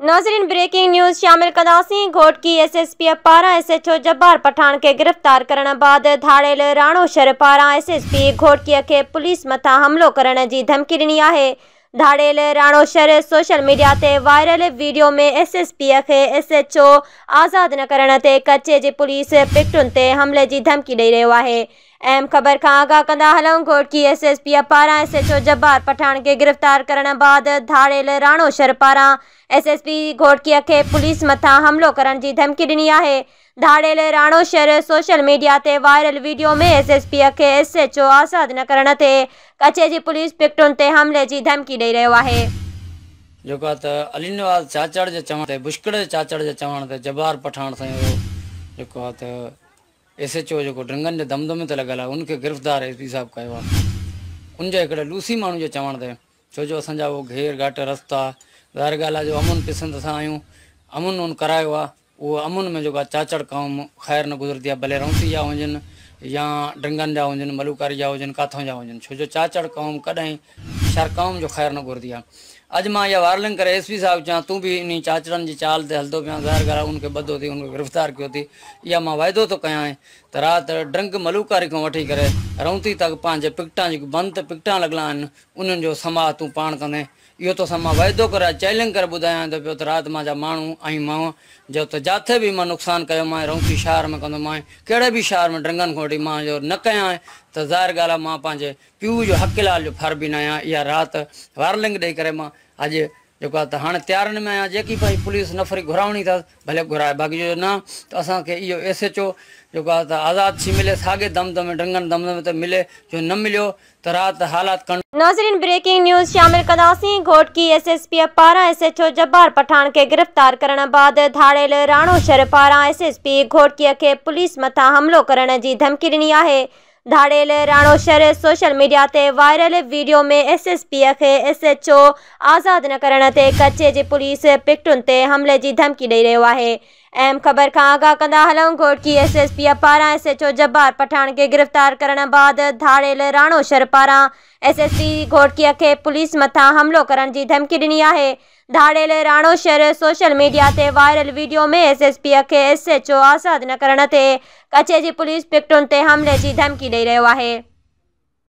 नाज़रीन, breaking news शामिल कंदासीं। घोटकी SSP पारां SHO जब्बार पठान के गिरफ़्तार करण बाद धाड़ेल राणो शर पारां SSP घोटकीअ खे पुलिस मथां हमलो करण जी धमकी ॾिनी आहे। धाड़ेल राणो शर सोशल मीडिया ते वायरल वीडियो में SSP खे SHO आज़ाद न करण ते कचे जी पुलिस पिकटुनि ते हमले जी धमकी ॾेई रहियो आहे। अहम ख़बर खां आगाह कंदा हलूं। घोटकी SSP पारां SHO जब्बार पठान के गिरफ़्तार करण बाद धाड़ेल राणो शर पारां SSP घोटकीअ खे पुलिस मथां हमलो करण जी धमकी ॾिनी आहे। धाड़ेल राणो शर सोशल मीडिया ते वायरल वीडियो में SSP खे SHO आज़ाद न करण ते कचे जी पुलिस पिकटुनि ते हमले जी धमकी ॾेई रहियो आहे। जेको आहे त अलीनवाज़ चाचड़ जे चवण ते बुश्कड़ चाचड़ जे चवण ते जब्बार पठान साईं जेको आहे त SHO जेको ड्रंगनि जे दमदमे ते लॻल आहे उनखे गिरफ़्तार SP साहिबु कयो आहे। उनजे हिकिड़े लूसी माण्हू जे चवण ते, छो जो असांजा उहो घेर घाट रस्ता ज़ाहिर ॻाल्हि आहे जो अमुन पसंदि असां आहियूं, अमुन उन करायो आहे। उहो अमुन में जेको आहे चाचड़ क़ौम ख़ैर न गुज़रंदी आहे, भले रौंसी जा हुजनि या ड्रंगनि जा हुजनि, मलूकारी जा हुजनि, काथों जा हुजनि, छो जो चाचड़ क़ौम कॾहिं शर क़ौम जो ख़ैर न घुरंदी आहे। अॼु मां इहा वार्निंग करे SP साहिबु चवां, तूं बि इन चाचड़नि जी चाल ते हलंदो पिया, ज़ाहिर ॻाल्हि आहे उनखे ॿधो थी, उनखे गिरफ़्तार कयो थी। इहा मां वाइदो थो कयां त राति ड्रंक मलूकारी खां वठी करे रौंती तक पंहिंजे पिकटां जेके बंदि पिकटां लॻल आहिनि उन्हनि जो समाज तूं पाण कंदे। इहो तोसां मां वाइदो करे चैलेंज करे ॿुधायां थो पियो त राति मां जा माण्हू ऐं मां जो त जिथे बि मां नुक़सानु कयो मां रौंती शहर में कंदो मां, कहिड़े बि शहर में ड्रंगनि खां वठी मां जो न कयां त ज़ाहिर ॻाल्हि आहे मां पंहिंजे पीउ जो हक़लाल जो फर बि न आहियां। इहा राति वार्निंग ॾेई करे मां अॼु जेको आहे त हाणे तयारनि में आहियां, जेकी भाई पुलिस नफ़री घुरावणी अथसि भले घुराए, बाक़ी जो न त असांखे इहो SHO जेको आहे त आज़ाद थी मिले, साॻे दमदमे ड्रंगनि दमदमे ते मिले, जो न मिलियो त राति हालात नाज़रीन, ब्रेकिंग न्यूज़ शामिल कंदासीं। घोटकी SSP पारां SHO जब्बार पठान के गिरफ़्तार करण बाद धाड़ेल राणो शर पारां SSP घोटकीअ खे पुलिस मथां हमलो करण जी धमकी ॾिनी आहे। धाड़ेल राणो शर सोशल मीडिया ते वायरल वीडियो में SSP खे SHO आज़ाद न करण ते कचे जी पुलिस पिकटुनि ते हमले जी धमकी ॾेई रहियो आहे। अहम ख़बर खां आगाह कंदा हलूं। घोटकी SSP पारां SHO जब्बार पठान के गिरफ़्तार करण बाद धाड़ेल राणो शर पारां SSP घोटकीअ खे पुलिस मथां हमलो करण जी धमकी ॾिनी आहे। धाड़ेल राणो शर सोशल मीडिया ते वायरल वीडियो में SSP खे SHO आज़ाद न करण ते कचे जी पुलिस पिकटुनि ते हमले जी धमकी ॾेई रहियो आहे।